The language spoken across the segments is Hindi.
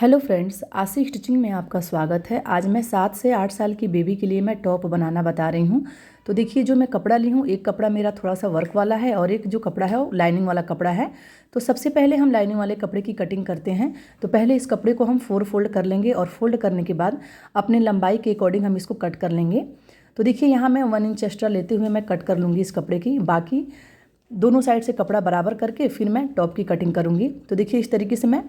हेलो फ्रेंड्स, आशी स्टिचिंग में आपका स्वागत है। आज मैं 7 से 8 साल की बेबी के लिए मैं टॉप बनाना बता रही हूँ। तो देखिए, जो मैं कपड़ा ली हूँ, एक कपड़ा मेरा थोड़ा सा वर्क वाला है और एक जो कपड़ा है वो लाइनिंग वाला कपड़ा है। तो सबसे पहले हम लाइनिंग वाले कपड़े की कटिंग करते हैं। तो पहले इस कपड़े को हम 4 फोल्ड कर लेंगे और फोल्ड करने के बाद अपने लंबाई के अकॉर्डिंग हम इसको कट कर लेंगे। तो देखिए, यहाँ मैं 1 इंच एक्स्ट्रा लेते हुए मैं कट कर लूँगी इस कपड़े की। बाकी दोनों साइड से कपड़ा बराबर करके फिर मैं टॉप की कटिंग करूँगी। तो देखिए, इस तरीके से मैं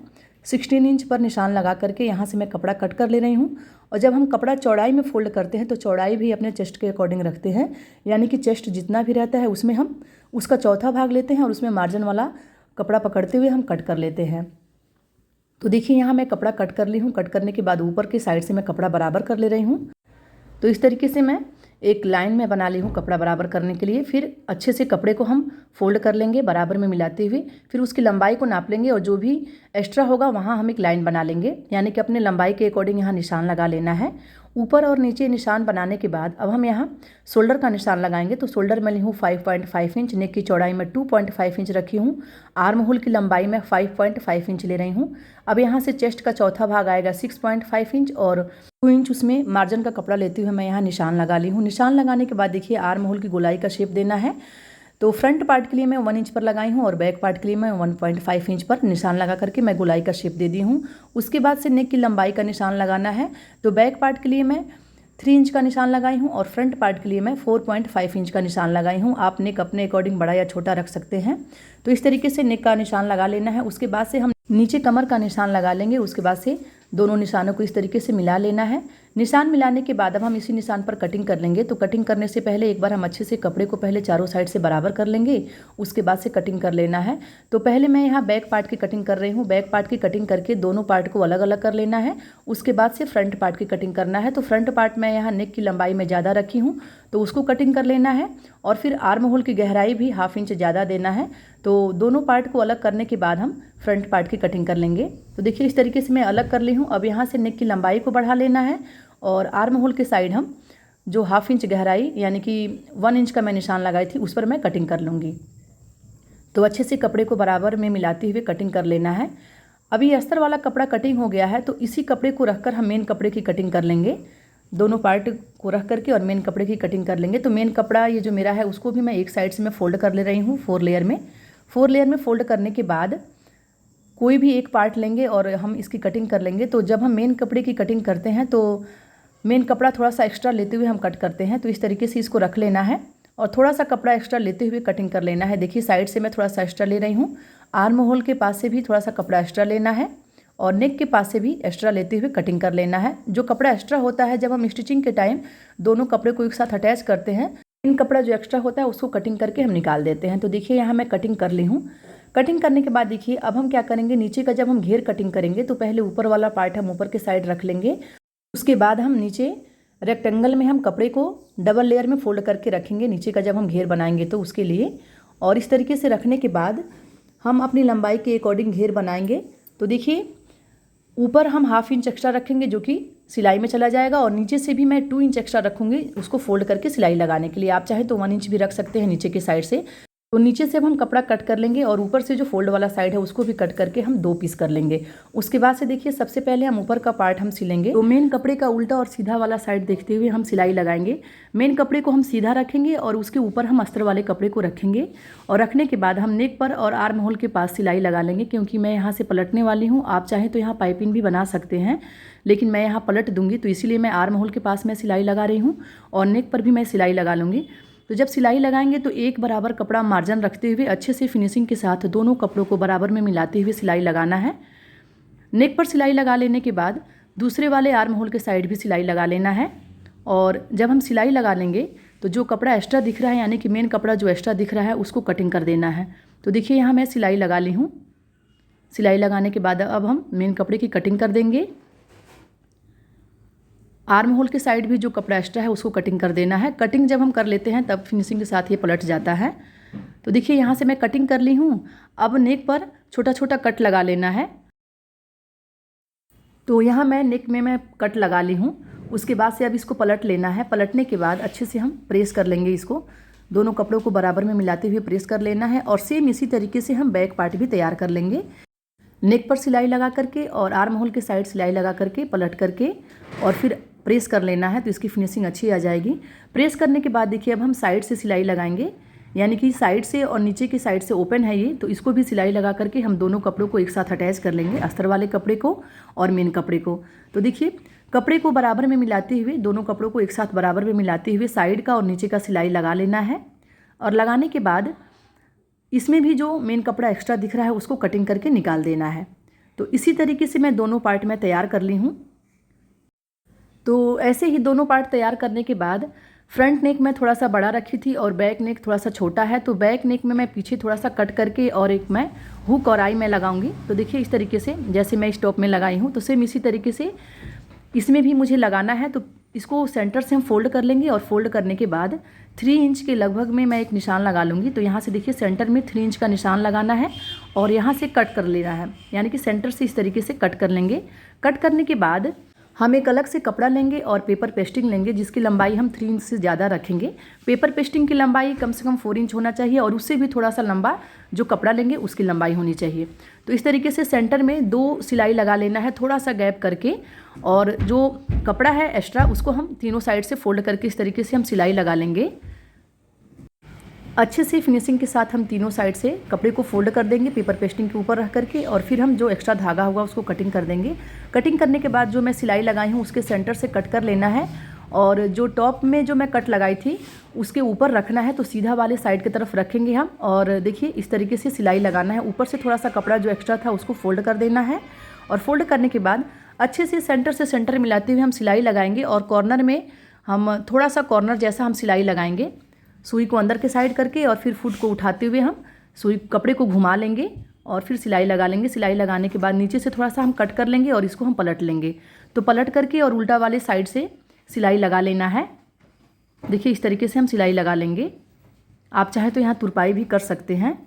16 इंच पर निशान लगा करके यहाँ से मैं कपड़ा कट कर ले रही हूँ। और जब हम कपड़ा चौड़ाई में फोल्ड करते हैं तो चौड़ाई भी अपने चेस्ट के अकॉर्डिंग रखते हैं, यानी कि चेस्ट जितना भी रहता है उसमें हम उसका चौथा भाग लेते हैं और उसमें मार्जिन वाला कपड़ा पकड़ते हुए हम कट कर लेते हैं। तो देखिए, यहाँ मैं कपड़ा कट कर ली हूँ। कट करने के बाद ऊपर की साइड से मैं कपड़ा बराबर कर ले रही हूँ। तो इस तरीके से मैं एक लाइन में बना ली हूँ कपड़ा बराबर करने के लिए। फिर अच्छे से कपड़े को हम फोल्ड कर लेंगे बराबर में मिलाते हुए। फिर उसकी लंबाई को नाप लेंगे और जो भी एक्स्ट्रा होगा वहाँ हम एक लाइन बना लेंगे, यानी कि अपने लंबाई के अकॉर्डिंग यहाँ निशान लगा लेना है। ऊपर और नीचे निशान बनाने के बाद अब हम यहाँ शोल्डर का निशान लगाएंगे। तो शोल्डर में ली हूँ 5.5 इंच, नेक की चौड़ाई में 2.5 इंच रखी हूँ, आर्म होल की लंबाई में 5.5 इंच ले रही हूँ। अब यहाँ से चेस्ट का चौथा भाग आएगा 6.5 इंच और 2 इंच उसमें मार्जिन का कपड़ा लेते हुए मैं यहाँ निशान लगा ली हूँ। निशान लगाने के बाद देखिए, आर्म होल की गोलाई का शेप देना है। तो फ्रंट पार्ट के लिए मैं 1 इंच पर लगाई हूँ और बैक पार्ट के लिए मैं 1.5 इंच पर निशान लगा करके मैं गोलाई का शेप दे दी हूँ। उसके बाद से नेक की लंबाई का निशान लगाना है। तो बैक पार्ट के लिए मैं 3 इंच का निशान लगाई हूँ और फ्रंट पार्ट के लिए मैं 4.5 इंच का निशान लगाई हूँ। आप नेक अपने अकॉर्डिंग बड़ा या छोटा रख सकते हैं। तो इस तरीके से नेक का निशान लगा लेना है। उसके बाद से हम नीचे कमर का निशान लगा लेंगे। उसके बाद से दोनों निशानों को इस तरीके से मिला लेना है। निशान मिलाने के बाद अब हम इसी निशान पर कटिंग कर लेंगे। तो कटिंग करने से पहले एक बार हम अच्छे से कपड़े को पहले चारों साइड से बराबर कर लेंगे, उसके बाद से कटिंग कर लेना है। तो पहले मैं यहाँ बैक पार्ट की कटिंग कर रही हूँ। बैक पार्ट की कटिंग करके दोनों पार्ट को अलग अलग कर लेना है। उसके बाद से फ्रंट पार्ट की कटिंग करना है। तो फ्रंट पार्ट में यहाँ नेक की लंबाई में ज़्यादा रखी हूँ तो उसको कटिंग कर लेना है। और फिर आर्म होल की गहराई भी 1/2 इंच ज़्यादा देना है। तो दोनों पार्ट को अलग करने के बाद हम फ्रंट पार्ट की कटिंग कर लेंगे। तो देखिए, इस तरीके से मैं अलग कर ली हूँ। अब यहाँ से नेक की लंबाई को बढ़ा लेना है और आर्म होल के साइड हम जो 1/2 इंच गहराई यानी कि 1 इंच का मैं निशान लगाई थी उस पर मैं कटिंग कर लूँगी। तो अच्छे से कपड़े को बराबर में मिलाते हुए कटिंग कर लेना है। अभी अस्तर वाला कपड़ा कटिंग हो गया है तो इसी कपड़े को रखकर हम मेन कपड़े की कटिंग कर लेंगे। दोनों पार्ट को रख करके और मेन कपड़े की कटिंग कर लेंगे। तो मेन कपड़ा ये जो मेरा है उसको भी मैं एक साइड से मैं फोल्ड कर ले रही हूँ 4 लेयर में। 4 लेयर में फोल्ड करने के बाद कोई भी एक पार्ट लेंगे और हम इसकी कटिंग कर लेंगे। तो जब हम मेन कपड़े की कटिंग करते हैं तो मेन कपड़ा थोड़ा सा एक्स्ट्रा लेते हुए हम कट करते हैं। तो इस तरीके से इसको रख लेना है और थोड़ा सा कपड़ा एक्स्ट्रा लेते हुए कटिंग कर लेना है। देखिए, साइड से मैं थोड़ा सा एक्स्ट्रा ले रही हूँ। आर्म होल के पास से भी थोड़ा सा कपड़ा एक्स्ट्रा लेना है और नेक के पास से भी एक्स्ट्रा लेते हुए कटिंग कर लेना है। जो कपड़ा एक्स्ट्रा होता है, जब हम स्टिचिंग के टाइम दोनों कपड़े को एक साथ अटैच करते हैं, इन कपड़ा जो एक्स्ट्रा होता है उसको कटिंग करके हम निकाल देते हैं। तो देखिए, यहाँ मैं कटिंग कर ली हूँ। कटिंग करने के बाद देखिए, अब हम क्या करेंगे, नीचे का जब हम घेर कटिंग करेंगे तो पहले ऊपर वाला पार्ट हम ऊपर के साइड रख लेंगे। उसके बाद हम नीचे रेक्टेंगल में हम कपड़े को डबल लेयर में फोल्ड करके रखेंगे नीचे का जब हम घेर बनाएंगे तो उसके लिए। और इस तरीके से रखने के बाद हम अपनी लंबाई के अकॉर्डिंग घेर बनाएंगे। तो देखिए, ऊपर हम 1/2 इंच एक्स्ट्रा रखेंगे जो कि सिलाई में चला जाएगा और नीचे से भी मैं 2 इंच एक्स्ट्रा रखूँगी उसको फोल्ड करके सिलाई लगाने के लिए। आप चाहे तो 1 इंच भी रख सकते हैं नीचे के साइड से। तो नीचे से अब हम कपड़ा कट कर लेंगे और ऊपर से जो फोल्ड वाला साइड है उसको भी कट करके हम 2 पीस कर लेंगे। उसके बाद से देखिए, सबसे पहले हम ऊपर का पार्ट हम सिलेंगे। तो मेन कपड़े का उल्टा और सीधा वाला साइड देखते हुए हम सिलाई लगाएंगे। मेन कपड़े को हम सीधा रखेंगे और उसके ऊपर हम अस्तर वाले कपड़े को रखेंगे और रखने के बाद हम नेक पर और आर्म होल के पास सिलाई लगा लेंगे। क्योंकि मैं यहाँ से पलटने वाली हूँ, आप चाहें तो यहाँ पाइपिंग भी बना सकते हैं, लेकिन मैं यहाँ पलट दूंगी तो इसीलिए मैं आर्म होल के पास मैं सिलाई लगा रही हूँ और नेक पर भी मैं सिलाई लगा लूँगी। तो जब सिलाई लगाएंगे तो एक बराबर कपड़ा मार्जिन रखते हुए अच्छे से फिनिशिंग के साथ दोनों कपड़ों को बराबर में मिलाते हुए सिलाई लगाना है। नेक पर सिलाई लगा लेने के बाद दूसरे वाले आर्म होल के साइड भी सिलाई लगा लेना है। और जब हम सिलाई लगा लेंगे तो जो कपड़ा एक्स्ट्रा दिख रहा है, यानी कि मेन कपड़ा जो एक्स्ट्रा दिख रहा है, उसको कटिंग कर देना है। तो देखिए, यहाँ मैं सिलाई लगा ली हूँ। सिलाई लगाने के बाद अब हम मेन कपड़े की कटिंग कर देंगे। आर्म होल के साइड भी जो कपड़ा एक्स्ट्रा है उसको कटिंग कर देना है। कटिंग जब हम कर लेते हैं तब फिनिशिंग के साथ ये पलट जाता है। तो देखिए, यहाँ से मैं कटिंग कर ली हूँ। अब नेक पर छोटा छोटा कट लगा लेना है। तो यहाँ मैं नेक में मैं कट लगा ली हूँ। उसके बाद से अब इसको पलट लेना है। पलटने के बाद अच्छे से हम प्रेस कर लेंगे इसको। दोनों कपड़ों को बराबर में मिलाते हुए प्रेस कर लेना है और सेम इसी तरीके से हम बैक पार्ट भी तैयार कर लेंगे। नेक पर सिलाई लगा करके और आर्म होल के साइड सिलाई लगा करके पलट करके और फिर प्रेस कर लेना है, तो इसकी फिनिशिंग अच्छी आ जाएगी। प्रेस करने के बाद देखिए अब हम साइड से सिलाई लगाएंगे, यानी कि साइड से और नीचे की साइड से ओपन है ये, तो इसको भी सिलाई लगा करके हम दोनों कपड़ों को एक साथ अटैच कर लेंगे, अस्तर वाले कपड़े को और मेन कपड़े को। तो देखिए कपड़े को बराबर में मिलाते हुए, दोनों कपड़ों को एक साथ बराबर में मिलाते हुए साइड का और नीचे का सिलाई लगा लेना है। और लगाने के बाद इसमें भी जो मेन कपड़ा एक्स्ट्रा दिख रहा है उसको कटिंग करके निकाल देना है। तो इसी तरीके से मैं दोनों पार्ट में तैयार कर ली हूँ। तो ऐसे ही दोनों पार्ट तैयार करने के बाद फ्रंट नेक मैं थोड़ा सा बड़ा रखी थी और बैक नेक थोड़ा सा छोटा है, तो बैक नेक में मैं पीछे थोड़ा सा कट करके और एक मैं हुक और आई में लगाऊंगी। तो देखिए इस तरीके से जैसे मैं इस टॉप में लगाई हूँ, तो सेम इसी तरीके से इसमें भी मुझे लगाना है। तो इसको सेंटर से हम फोल्ड कर लेंगे और फोल्ड करने के बाद 3 इंच के लगभग में मैं एक निशान लगा लूँगी। तो यहाँ से देखिए सेंटर में 3 इंच का निशान लगाना है और यहाँ से कट कर लेना है, यानी कि सेंटर से इस तरीके से कट कर लेंगे। कट करने के बाद हम एक अलग से कपड़ा लेंगे और पेपर पेस्टिंग लेंगे, जिसकी लंबाई हम 3 इंच से ज़्यादा रखेंगे। पेपर पेस्टिंग की लंबाई कम से कम 4 इंच होना चाहिए और उससे भी थोड़ा सा लंबा जो कपड़ा लेंगे उसकी लंबाई होनी चाहिए। तो इस तरीके से सेंटर में 2 सिलाई लगा लेना है, थोड़ा सा गैप करके, और जो कपड़ा है एक्स्ट्रा उसको हम तीनों साइड से फोल्ड करके इस तरीके से हम सिलाई लगा लेंगे। अच्छे से फिनिशिंग के साथ हम तीनों साइड से कपड़े को फोल्ड कर देंगे पेपर पेस्टिंग के ऊपर रख करके, और फिर हम जो एक्स्ट्रा धागा होगा उसको कटिंग कर देंगे। कटिंग करने के बाद जो मैं सिलाई लगाई हूँ उसके सेंटर से कट कर लेना है, और जो टॉप में जो मैं कट लगाई थी उसके ऊपर रखना है। तो सीधा वाले साइड की तरफ रखेंगे हम, और देखिए इस तरीके से सिलाई लगाना है। ऊपर से थोड़ा सा कपड़ा जो एक्स्ट्रा था उसको फोल्ड कर देना है, और फोल्ड करने के बाद अच्छे से सेंटर मिलाते हुए हम सिलाई लगाएंगे। और कॉर्नर में हम थोड़ा सा कॉर्नर जैसा हम सिलाई लगाएंगे, सुई को अंदर के साइड करके, और फिर फुट को उठाते हुए हम सुई कपड़े को घुमा लेंगे और फिर सिलाई लगा लेंगे। सिलाई लगाने के बाद नीचे से थोड़ा सा हम कट कर लेंगे और इसको हम पलट लेंगे। तो पलट करके और उल्टा वाले साइड से सिलाई लगा लेना है। देखिए इस तरीके से हम सिलाई लगा लेंगे। आप चाहे तो यहाँ तुरपाई भी कर सकते हैं।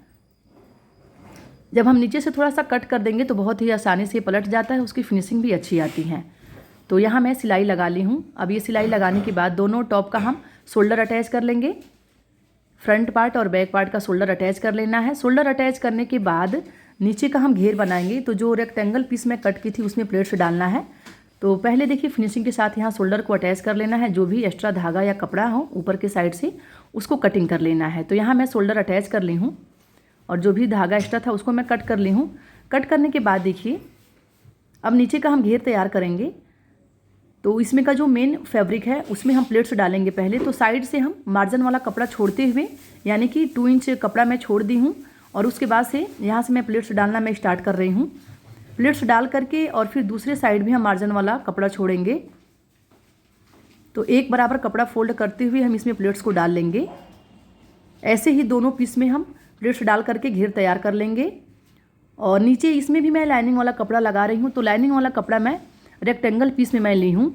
जब हम नीचे से थोड़ा सा कट कर देंगे तो बहुत ही आसानी से पलट जाता है, उसकी फिनिशिंग भी अच्छी आती है। तो यहाँ मैं सिलाई लगा ली हूँ। अब ये सिलाई लगाने के बाद दोनों टॉप का हम शोल्डर अटैच कर लेंगे। फ्रंट पार्ट और बैक पार्ट का शोल्डर अटैच कर लेना है। शोल्डर अटैच करने के बाद नीचे का हम घेर बनाएंगे। तो जो रेक्टेंगल पीस में कट की थी उसमें प्लेट्स डालना है। तो पहले देखिए फिनिशिंग के साथ यहाँ शोल्डर को अटैच कर लेना है। जो भी एक्स्ट्रा धागा या कपड़ा हो ऊपर के साइड से उसको कटिंग कर लेना है। तो यहाँ मैं शोल्डर अटैच कर ली हूँ और जो भी धागा एक्स्ट्रा था उसको मैं कट कर ली हूँ। कट करने के बाद देखिए अब नीचे का हम घेर तैयार करेंगे। तो इसमें का जो मेन फैब्रिक है उसमें हम प्लेट्स डालेंगे पहले। तो साइड से हम मार्जिन वाला कपड़ा छोड़ते हुए, यानी कि 2 इंच कपड़ा मैं छोड़ दी हूँ, और उसके बाद से यहाँ से मैं प्लेट्स डालना मैं स्टार्ट कर रही हूँ। प्लेट्स डाल करके और फिर दूसरे साइड भी हम मार्जिन वाला कपड़ा छोड़ेंगे। तो एक बराबर कपड़ा फोल्ड करते हुए हम इसमें प्लेट्स को डाल लेंगे। ऐसे ही दोनों पीस में हम प्लेट्स डाल करके घेर तैयार कर लेंगे। और नीचे इसमें भी मैं लाइनिंग वाला कपड़ा लगा रही हूँ। तो लाइनिंग वाला कपड़ा मैं रेक्टेंगल पीस में मैं ली हूँ।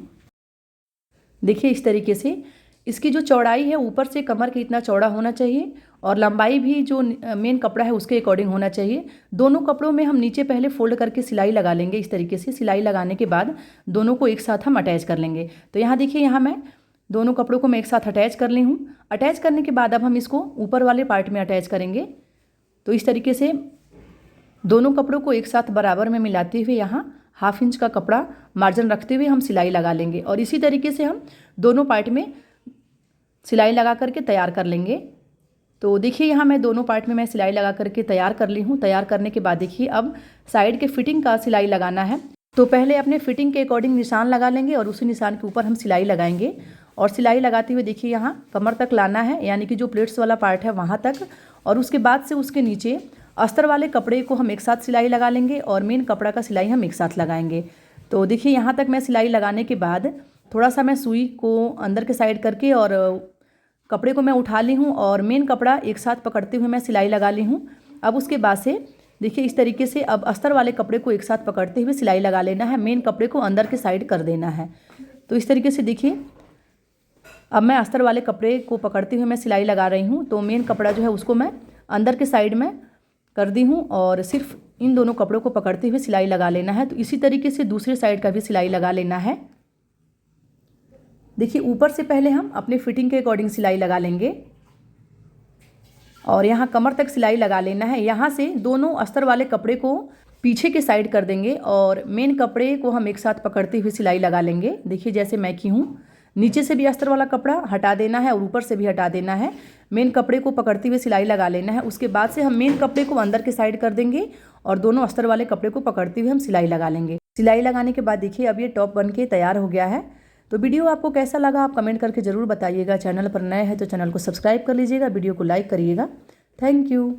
देखिए इस तरीके से इसकी जो चौड़ाई है ऊपर से कमर के इतना चौड़ा होना चाहिए, और लंबाई भी जो मेन कपड़ा है उसके अकॉर्डिंग होना चाहिए। दोनों कपड़ों में हम नीचे पहले फोल्ड करके सिलाई लगा लेंगे। इस तरीके से सिलाई लगाने के बाद दोनों को एक साथ हम अटैच कर लेंगे। तो यहाँ देखिए यहाँ मैं दोनों कपड़ों को मैं एक साथ अटैच कर ली हूँ। अटैच करने के बाद अब हम इसको ऊपर वाले पार्ट में अटैच करेंगे। तो इस तरीके से दोनों कपड़ों को एक साथ बराबर में मिलाते हुए यहाँ 1/2 इंच का कपड़ा मार्जिन रखते हुए हम सिलाई लगा लेंगे, और इसी तरीके से हम दोनों पार्ट में सिलाई लगा करके तैयार कर लेंगे। तो देखिए यहाँ मैं दोनों पार्ट में मैं सिलाई लगा करके तैयार कर ली हूँ। तैयार करने के बाद देखिए अब साइड के फिटिंग का सिलाई लगाना है। तो पहले अपने फिटिंग के अकॉर्डिंग निशान लगा लेंगे और उसी निशान के ऊपर हम सिलाई लगाएंगे। और सिलाई लगाते हुए देखिए यहाँ कमर तक लाना है, यानी कि जो प्लेट्स वाला पार्ट है वहाँ तक, और उसके बाद से उसके नीचे अस्तर वाले कपड़े को हम एक साथ सिलाई लगा लेंगे और मेन कपड़ा का सिलाई हम एक साथ लगाएंगे। तो देखिए यहाँ तक मैं सिलाई लगाने के बाद थोड़ा सा मैं सुई को अंदर के साइड करके और कपड़े को मैं उठा ली हूँ और मेन कपड़ा एक साथ पकड़ते हुए मैं सिलाई लगा ली हूँ। अब उसके बाद से देखिए इस तरीके से अब अस्तर वाले कपड़े को एक साथ पकड़ते हुए सिलाई लगा लेना है। मेन कपड़े को अंदर के साइड कर देना है। तो इस तरीके से देखिए अब मैं अस्तर वाले कपड़े को पकड़ते हुए मैं सिलाई लगा रही हूँ। तो मेन कपड़ा जो है उसको मैं अंदर के साइड में कर दी हूँ और सिर्फ इन दोनों कपड़ों को पकड़ते हुए सिलाई लगा लेना है। तो इसी तरीके से दूसरे साइड का भी सिलाई लगा लेना है। देखिए ऊपर से पहले हम अपने फिटिंग के अकॉर्डिंग सिलाई लगा लेंगे और यहाँ कमर तक सिलाई लगा लेना है। यहाँ से दोनों अस्तर वाले कपड़े को पीछे के साइड कर देंगे और मेन कपड़े को हम एक साथ पकड़ते हुए सिलाई लगा लेंगे। देखिए जैसे मैं की हूँ, नीचे से भी अस्तर वाला कपड़ा हटा देना है और ऊपर से भी हटा देना है। मेन कपड़े को पकड़ते हुए सिलाई लगा लेना है। उसके बाद से हम मेन कपड़े को अंदर के साइड कर देंगे और दोनों अस्तर वाले कपड़े को पकड़ते हुए हम सिलाई लगा लेंगे। सिलाई लगाने के बाद देखिए अब ये टॉप बन के तैयार हो गया है। तो वीडियो आपको कैसा लगा आप कमेंट करके ज़रूर बताइएगा। चैनल पर नए हैं तो चैनल को सब्सक्राइब कर लीजिएगा, वीडियो को लाइक करिएगा। Thank you.